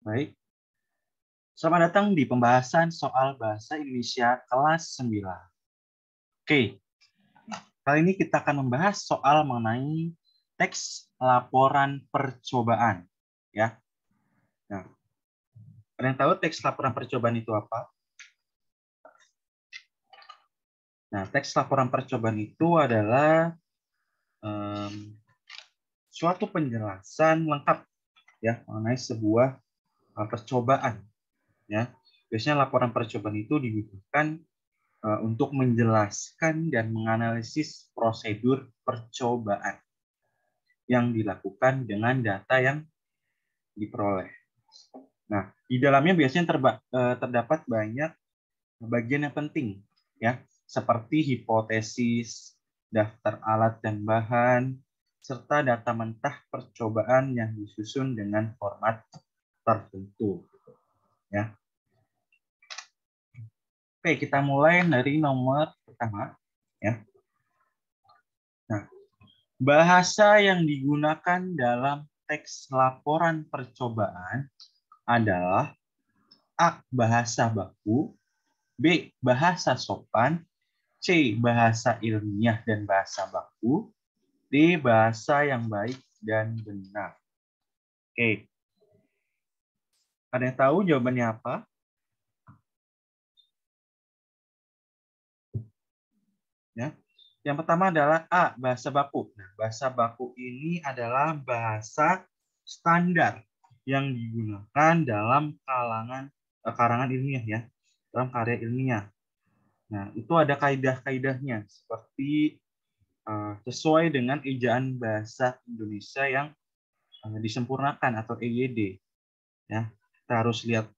Baik, selamat datang di pembahasan soal bahasa Indonesia kelas 9. Oke, kali ini kita akan membahas soal mengenai teks laporan percobaan. Ya. Nah, ada yang tahu teks laporan percobaan itu apa? Nah, teks laporan percobaan itu adalah suatu penjelasan lengkap ya mengenai sebuah percobaan. Ya, biasanya laporan percobaan itu dibutuhkan untuk menjelaskan dan menganalisis prosedur percobaan yang dilakukan dengan data yang diperoleh. Nah, di dalamnya biasanya terdapat banyak bagian yang penting, ya, seperti hipotesis, daftar alat dan bahan, serta data mentah percobaan yang disusun dengan format tertentu, ya. Oke, kita mulai dari nomor pertama, ya. Nah, bahasa yang digunakan dalam teks laporan percobaan adalah A. Bahasa baku, B. Bahasa sopan, C. Bahasa ilmiah dan bahasa baku, D. Bahasa yang baik dan benar. Oke, ada yang tahu jawabannya apa? Ya. Yang pertama adalah A. Bahasa baku. Nah, bahasa baku ini adalah bahasa standar yang digunakan dalam karangan ilmiah ya, dalam karya ilmiah. Nah, itu ada kaidah-kaidahnya seperti sesuai dengan ejaan bahasa Indonesia yang disempurnakan atau EYD. Ya, kita harus lihat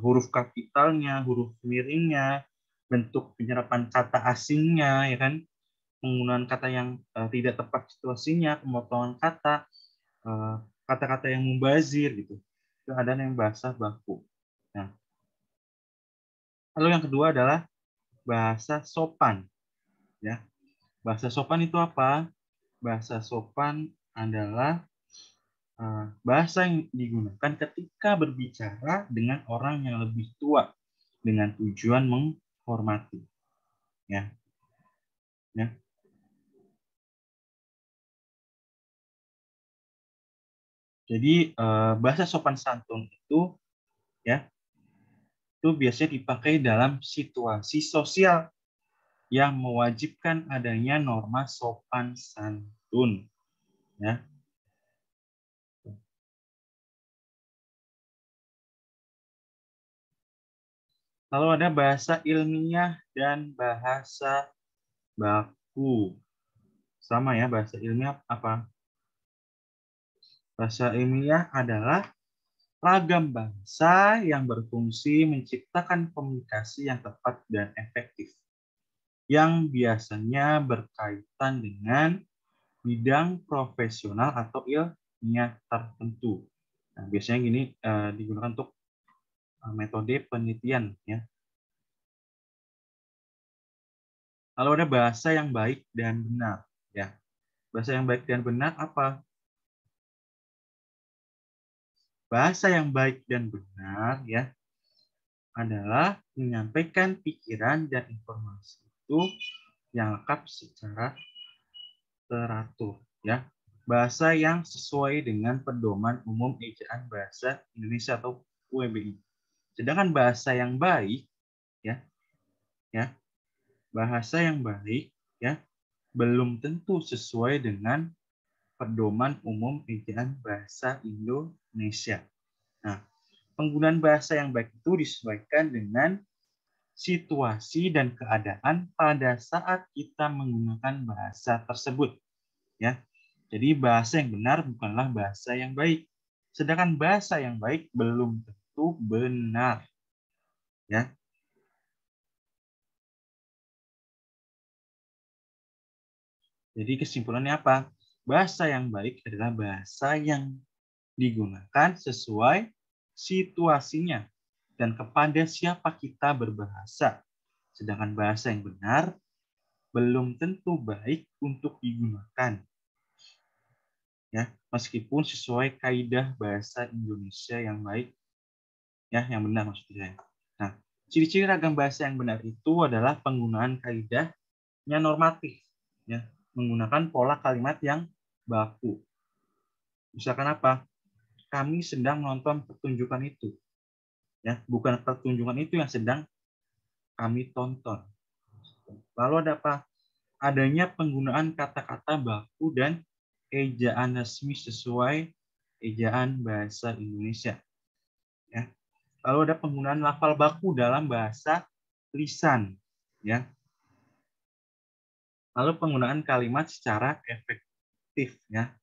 huruf kapitalnya, huruf miringnya, bentuk penyerapan kata asingnya, ya kan, penggunaan kata yang tidak tepat situasinya, pemotongan kata, kata-kata yang mubazir gitu. Itu ada yang bahasa baku. Nah, lalu yang kedua adalah bahasa sopan. Ya, bahasa sopan itu apa? Bahasa sopan adalah bahasa yang digunakan ketika berbicara dengan orang yang lebih tua dengan tujuan menghormati. Ya, ya. Jadi bahasa sopan santun itu ya itu biasanya dipakai dalam situasi sosial yang mewajibkan adanya norma sopan santun. Ya. Lalu ada bahasa ilmiah dan bahasa baku. Sama ya, bahasa ilmiah apa? Bahasa ilmiah adalah ragam bahasa yang berfungsi menciptakan komunikasi yang tepat dan efektif, yang biasanya berkaitan dengan bidang profesional atau ilmiah tertentu. Nah, biasanya gini digunakan untuk metode penelitian. Ya. Lalu ada bahasa yang baik dan benar. Ya. Bahasa yang baik dan benar apa? Bahasa yang baik dan benar ya adalah menyampaikan pikiran dan informasi itu yang lengkap secara teratur ya. Bahasa yang sesuai dengan pedoman umum ejaan bahasa Indonesia atau UEBI. Sedangkan bahasa yang baik ya, ya, bahasa yang baik ya belum tentu sesuai dengan pedoman umum ejaan bahasa Indonesia. Nah, penggunaan bahasa yang baik itu disesuaikan dengan situasi dan keadaan pada saat kita menggunakan bahasa tersebut. Ya, jadi bahasa yang benar bukanlah bahasa yang baik. Sedangkan bahasa yang baik belum tentu benar. Ya. Jadi kesimpulannya apa? Bahasa yang baik adalah bahasa yang digunakan sesuai situasinya dan kepada siapa kita berbahasa. Sedangkan bahasa yang benar belum tentu baik untuk digunakan. Ya, meskipun sesuai kaidah bahasa Indonesia yang baik Ya, yang benar maksudnya. Nah, ciri-ciri ragam bahasa yang benar itu adalah penggunaan kaidahnya normatif, ya, menggunakan pola kalimat yang baku. Misalkan apa? Kami sedang menonton pertunjukan itu. Ya, bukan pertunjukan itu yang sedang kami tonton. Lalu ada apa? Adanya penggunaan kata-kata baku dan ejaan resmi sesuai ejaan bahasa Indonesia. Ya. Lalu ada penggunaan lafal baku dalam bahasa lisan. Ya. Lalu penggunaan kalimat secara efektif. Ya.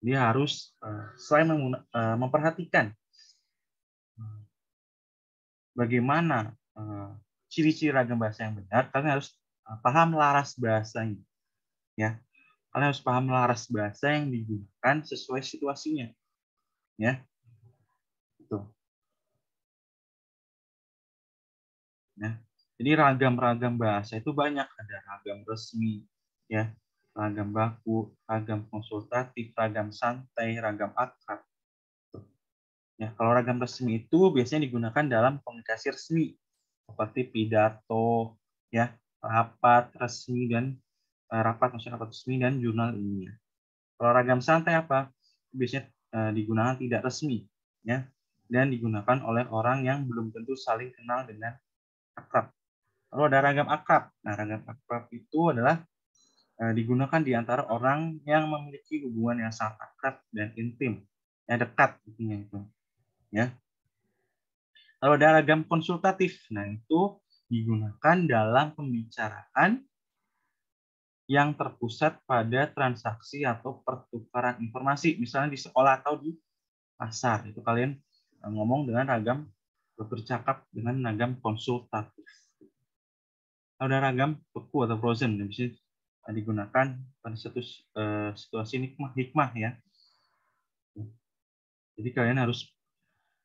Dia harus selain memperhatikan bagaimana ciri-ciri ragam bahasa yang benar, kalian harus paham laras bahasanya. Ya. Kalian harus paham laras bahasa yang digunakan sesuai situasinya. Ya. Itu. Ya. Jadi ragam-ragam bahasa itu banyak, ada ragam resmi, ya, ragam baku, ragam konsultatif, ragam santai, ragam akrab. Ya, kalau ragam resmi itu biasanya digunakan dalam komunikasi resmi seperti pidato, ya, rapat resmi dan rapat resmi dan jurnal ilmiah. Kalau ragam santai apa? Biasanya digunakan tidak resmi, ya, dan digunakan oleh orang yang belum tentu saling kenal dengan akrab. Lalu ada ragam akrab. Nah, ragam akrab itu adalah digunakan di antara orang yang memiliki hubungan yang sangat akrab dan intim, yang dekat intinya itu, ya. Lalu ada ragam konsultatif. Nah, itu digunakan dalam pembicaraan yang terpusat pada transaksi atau pertukaran informasi, misalnya di sekolah atau di pasar. Itu kalian ngomong dengan ragam bercakap dengan ragam konsultatif. Ada ragam beku atau frozen, yang bisa digunakan pada satu situasi hikmah ya. Jadi kalian harus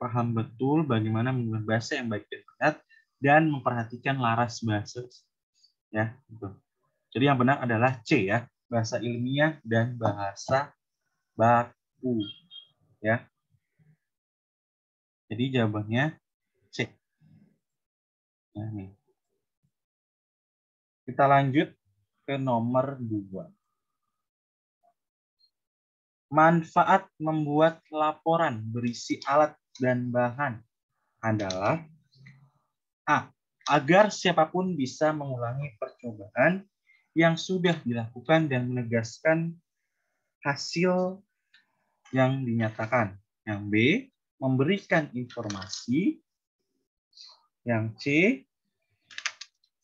paham betul bagaimana menggunakan bahasa yang baik dan benar dan memperhatikan laras bahasa ya. Gitu. Jadi yang benar adalah C ya, bahasa ilmiah dan bahasa baku ya. Jadi jawabannya C. Nah, nih. Kita lanjut ke nomor 2. Manfaat membuat laporan berisi alat dan bahan adalah A. Agar siapapun bisa mengulangi percobaan yang sudah dilakukan dan menegaskan hasil yang dinyatakan. Yang B. Memberikan informasi. Yang C.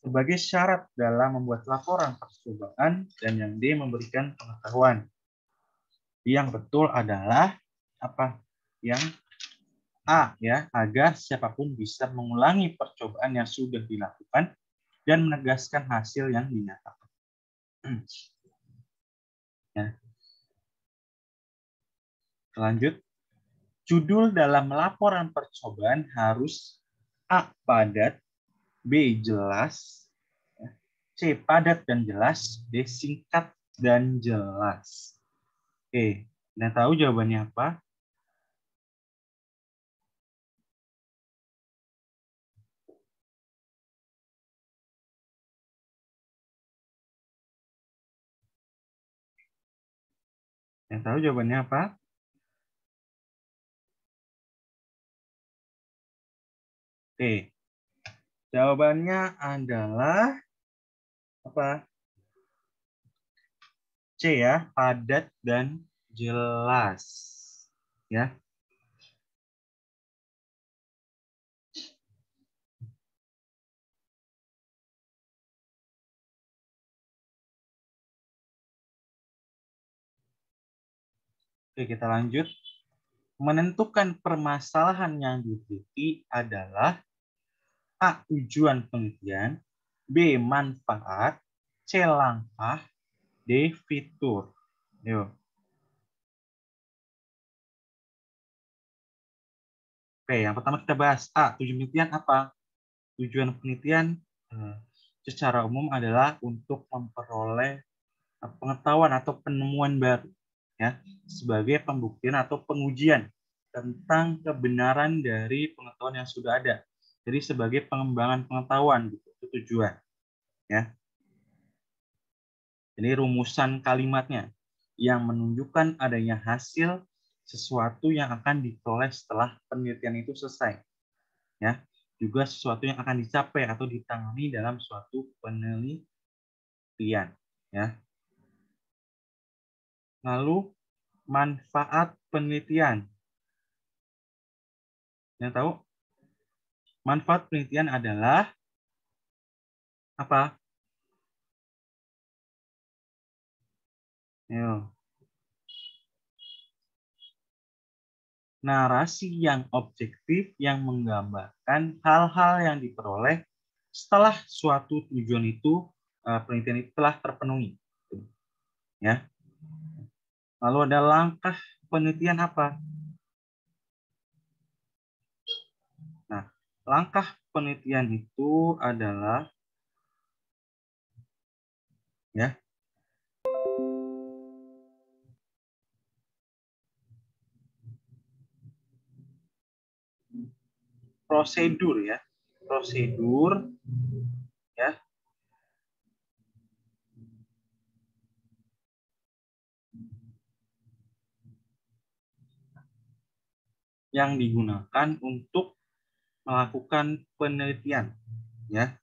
Sebagai syarat dalam membuat laporan percobaan. Dan yang D. Memberikan pengetahuan. Yang betul adalah apa? Yang A ya, agar siapapun bisa mengulangi percobaan yang sudah dilakukan dan menegaskan hasil yang dinyatakan. Ya. Lanjut. Judul dalam laporan percobaan harus A. Padat, B. Jelas, C. Padat dan jelas, D. Singkat dan jelas. Oke, Anda tahu jawabannya apa? Anda tahu jawabannya apa? Oke, jawabannya adalah apa? C ya, padat dan jelas. Ya. Oke, kita lanjut. Menentukan permasalahan yang diteliti adalah A. Tujuan penelitian, B. Manfaat, C. Langkah, D. Fitur. Yuk. Oke, yang pertama kita bahas A. Tujuan penelitian apa? Tujuan penelitian secara umum adalah untuk memperoleh pengetahuan atau penemuan baru, ya, sebagai pembuktian atau pengujian tentang kebenaran dari pengetahuan yang sudah ada. Jadi sebagai pengembangan pengetahuan gitu, itu tujuan. Ya. Jadi rumusan kalimatnya yang menunjukkan adanya hasil sesuatu yang akan diperoleh setelah penelitian itu selesai. Ya, juga sesuatu yang akan dicapai atau ditangani dalam suatu penelitian. Ya. Lalu manfaat penelitian. Yang tahu? Manfaat penelitian adalah apa? Ayo. Narasi yang objektif yang menggambarkan hal-hal yang diperoleh setelah suatu tujuan itu penelitian itu telah terpenuhi. Ya. Lalu ada langkah penelitian apa? Nah, langkah penelitian itu adalah ya prosedur ya. Prosedur ya yang digunakan untuk melakukan penelitian ya.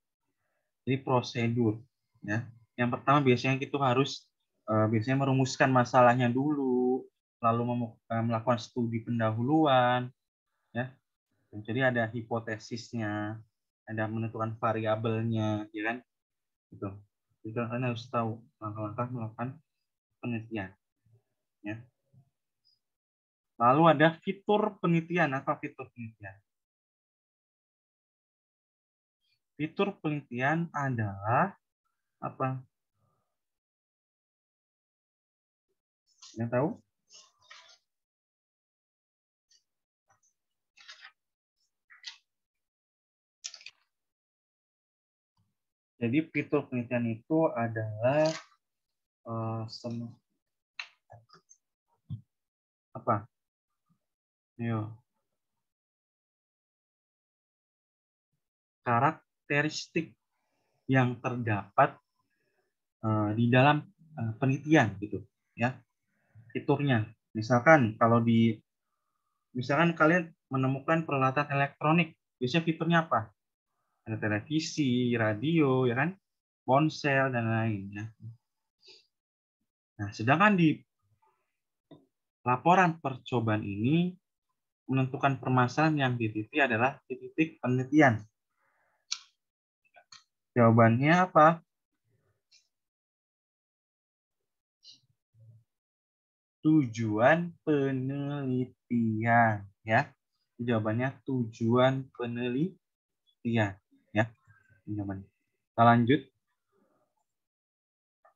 Jadi prosedur ya. Yang pertama biasanya kita harus biasanya merumuskan masalahnya dulu, lalu melakukan studi pendahuluan ya. Jadi ada hipotesisnya, ada menentukan variabelnya, ya kan? Gitu. Jadi kalian harus tahu langkah-langkah melakukan penelitian. Ya. Lalu ada fitur penelitian. Apa fitur penelitian? Fitur penelitian adalah apa? Yang tahu? Jadi fitur penelitian itu adalah apa? Yo, karakteristik yang terdapat di dalam penelitian gitu, ya. Fiturnya. Misalkan kalian menemukan peralatan elektronik, biasanya fiturnya apa? Ada televisi, radio, ya kan? Ponsel dan lainnya. Nah, sedangkan di laporan percobaan ini menentukan permasalahan yang diteliti adalah titik penelitian. Jawabannya apa? Tujuan penelitian, ya. Jawabannya tujuan penelitian, ya. Jawabannya. Kita lanjut.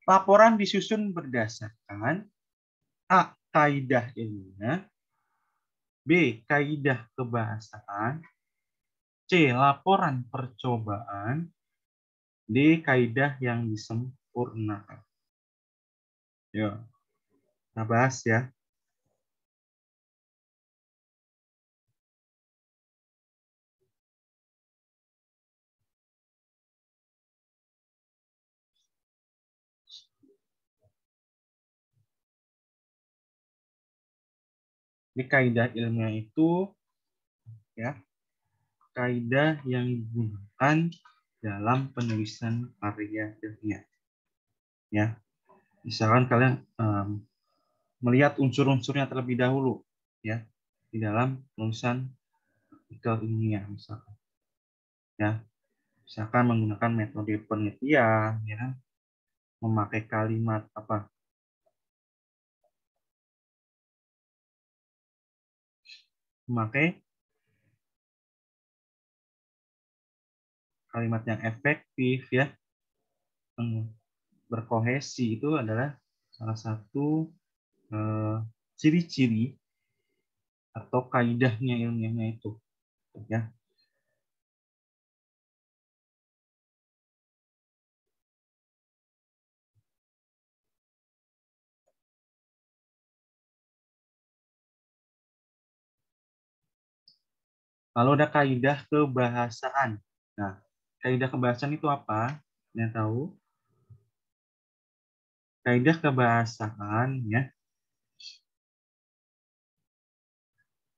Laporan disusun berdasarkan A. Kaidah ilmiah, B. Kaidah kebahasaan, C. Laporan percobaan, D. Kaidah yang disempurnakan. Yuk, kita bahas ya. Di kaidah ilmiah itu ya kaidah yang digunakan dalam penulisan karya ilmiah. Ya, misalkan kalian melihat unsur-unsurnya terlebih dahulu ya di dalam penulisan artikel ilmiah misalkan. Ya, misalkan menggunakan metode penelitian ya kan, memakai kalimat apa? Memakai kalimat yang efektif ya, berkohesi itu adalah salah satu ciri-ciri atau kaidahnya ilmiahnya itu ya. Lalu ada kaidah kebahasaan. Nah, kaidah kebahasaan itu apa? Yang tahu? Kaidah kebahasaan ya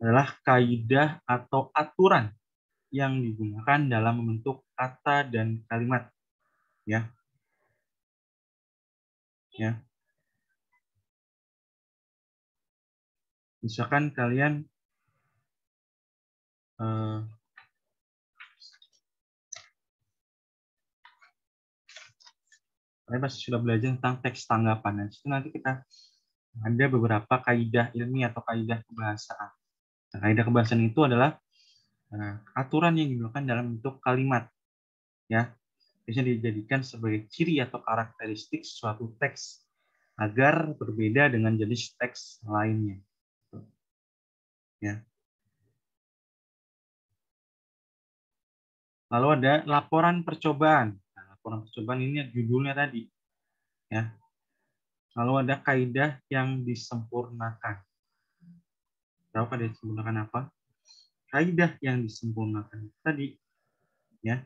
adalah kaidah atau aturan yang digunakan dalam membentuk kata dan kalimat. Ya, ya. Misalkan kalian kalian pasti sudah belajar tentang teks tanggapan. Nah, itu nanti kita ada beberapa kaidah ilmiah atau kaidah kebahasaan. Nah, kaidah kebahasaan itu adalah aturan yang digunakan dalam bentuk kalimat, ya, biasanya dijadikan sebagai ciri atau karakteristik suatu teks agar berbeda dengan jenis teks lainnya. Ya. Lalu ada laporan percobaan. Nah, laporan percobaan ini judulnya tadi. Ya. Lalu ada kaidah yang disempurnakan. Tahu kaidah disempurnakan apa? Kaidah yang disempurnakan tadi, ya,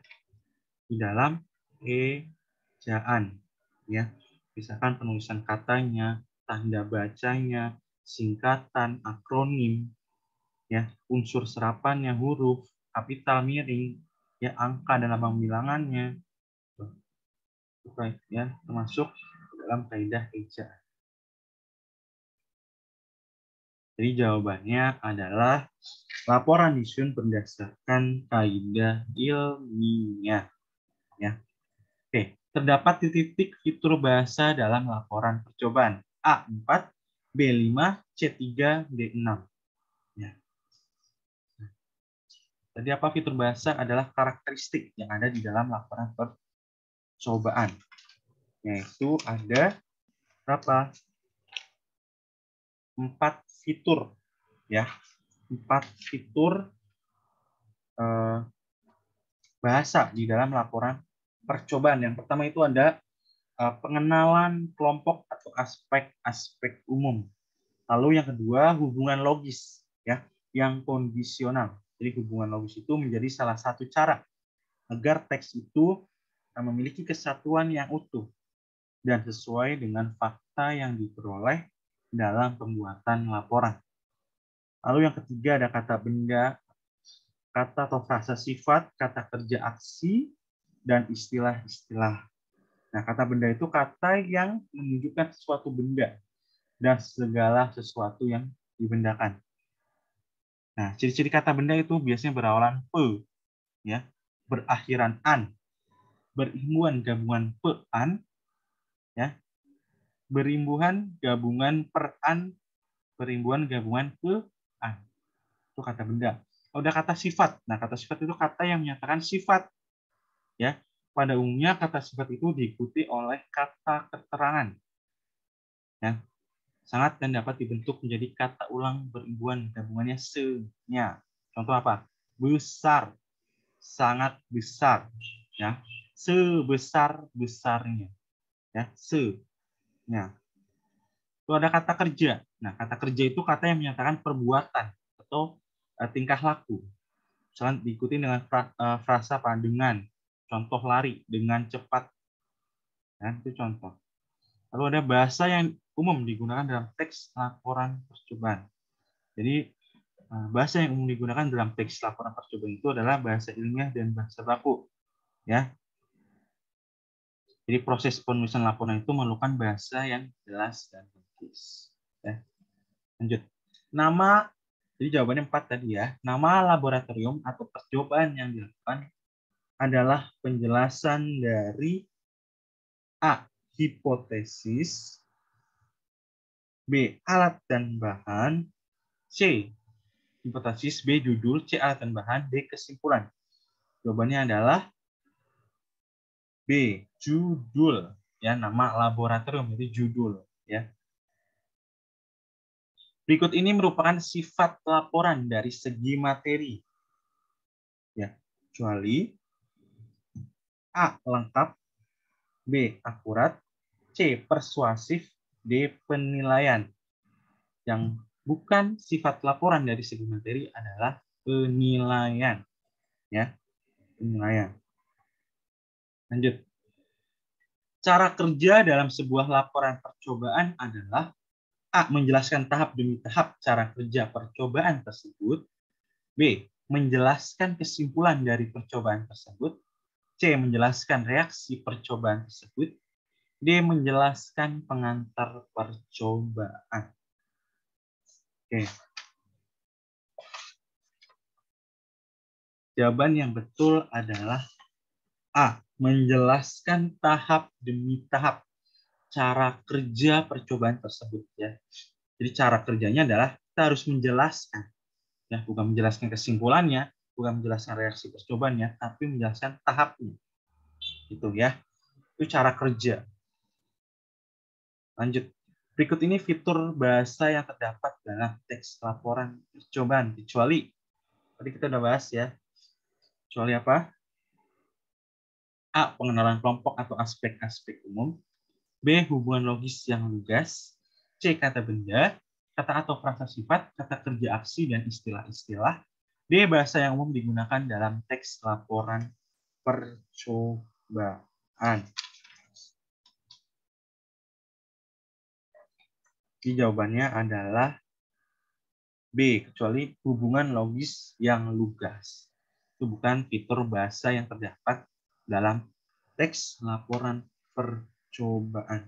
di dalam ejaan, ya, misalkan penulisan katanya, tanda bacanya, singkatan, akronim, ya, unsur serapannya, huruf, kapital, miring, ya, angka dan lambang bilangannya, ya, termasuk dalam kaidah ejaan. Jadi jawabannya adalah laporan disusun berdasarkan kaidah ilmiah. Ya. Oke, terdapat titik fitur bahasa dalam laporan percobaan. A4, B5, C3, D6. Ya. Tadi apa fitur bahasa adalah karakteristik yang ada di dalam laporan percobaan. Yaitu ada berapa? 4 fitur. Ya, 4 fitur bahasa di dalam laporan percobaan. Yang pertama itu ada pengenalan kelompok atau aspek-aspek umum. Lalu yang kedua hubungan logis, ya, yang kondisional. Jadi hubungan logis itu menjadi salah satu cara agar teks itu memiliki kesatuan yang utuh dan sesuai dengan fakta yang diperoleh dalam pembuatan laporan. Lalu yang ketiga ada kata benda, kata atau frasa sifat, kata kerja aksi, dan istilah-istilah. Nah, kata benda itu kata yang menunjukkan sesuatu benda dan segala sesuatu yang dibendakan. Nah, ciri-ciri kata benda itu biasanya berawalan pe, ya, berakhiran an, berimbuhan gabungan pe-an, ya, berimbuhan gabungan per-an, berimbuhan gabungan pe-an. Itu kata benda. Udah kata sifat. Nah, kata sifat itu kata yang menyatakan sifat, ya. Pada umumnya kata sifat itu diikuti oleh kata keterangan, ya, sangat dan dapat dibentuk menjadi kata ulang berimbuhan gabungannya se-nya. Contoh apa? Besar, sangat besar, ya, sebesar besarnya, ya, se-nya. Itu ada kata kerja. Nah, kata kerja itu kata yang menyatakan perbuatan atau tingkah laku. Misalnya diikuti dengan frasa apa? Dengan. Contoh lari, dengan cepat. Ya, itu contoh. Lalu ada bahasa yang umum digunakan dalam teks laporan percobaan. Jadi bahasa yang umum digunakan dalam teks laporan percobaan itu adalah bahasa ilmiah dan bahasa baku. Ya. Jadi proses penulisan laporan itu memerlukan bahasa yang jelas dan logis. Ya. Lanjut. Nama, jadi jawabannya 4 tadi ya. Nama laboratorium atau percobaan yang dilakukan adalah penjelasan dari A. Hipotesis, B. Alat dan bahan, C. Hipotesis, B. Judul, C. Alat dan bahan, D. Kesimpulan. Jawabannya adalah B. Judul. Ya, nama laboratorium itu judul. Ya. Berikut ini merupakan sifat laporan dari segi materi. Ya, kecuali A. Lengkap, B. Akurat, C. Persuasif, D. Penilaian. Yang bukan sifat laporan dari segi materi adalah penilaian. Ya, penilaian. Lanjut. Cara kerja dalam sebuah laporan percobaan adalah A. Menjelaskan tahap demi tahap cara kerja percobaan tersebut. B. Menjelaskan kesimpulan dari percobaan tersebut. C. Menjelaskan reaksi percobaan tersebut. D. Menjelaskan pengantar percobaan. Oke. Jawaban yang betul adalah A. Menjelaskan tahap demi tahap cara kerja percobaan tersebut. Ya. Jadi cara kerjanya adalah kita harus menjelaskan, ya, bukan menjelaskan kesimpulannya, bukan menjelaskan reaksi percobaannya, tapi menjelaskan tahapnya. Gitu ya. Itu cara kerja. Lanjut. Berikut ini fitur bahasa yang terdapat dalam teks laporan percobaan, kecuali tadi kita udah bahas ya. Kecuali apa? A. Pengenalan kelompok atau aspek-aspek umum. B. Hubungan logis yang lugas. C. Kata benda, kata atau frasa sifat, kata kerja aksi, dan istilah-istilah. D. Bahasa yang umum digunakan dalam teks laporan percobaan. Jadi jawabannya adalah B. Kecuali hubungan logis yang lugas. Itu bukan fitur bahasa yang terdapat dalam teks laporan percobaan.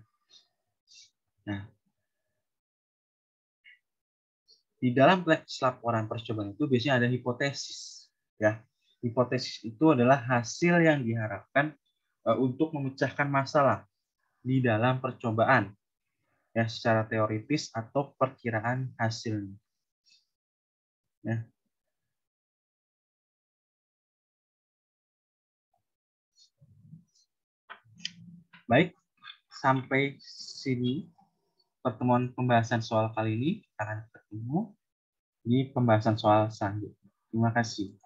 Nah, di dalam teks laporan percobaan itu biasanya ada hipotesis. Ya, hipotesis itu adalah hasil yang diharapkan untuk memecahkan masalah di dalam percobaan, ya, secara teoritis atau perkiraan hasilnya. Ya. Baik, sampai sini pertemuan pembahasan soal kali ini. Kita akan ketemu di pembahasan soal selanjutnya. Terima kasih.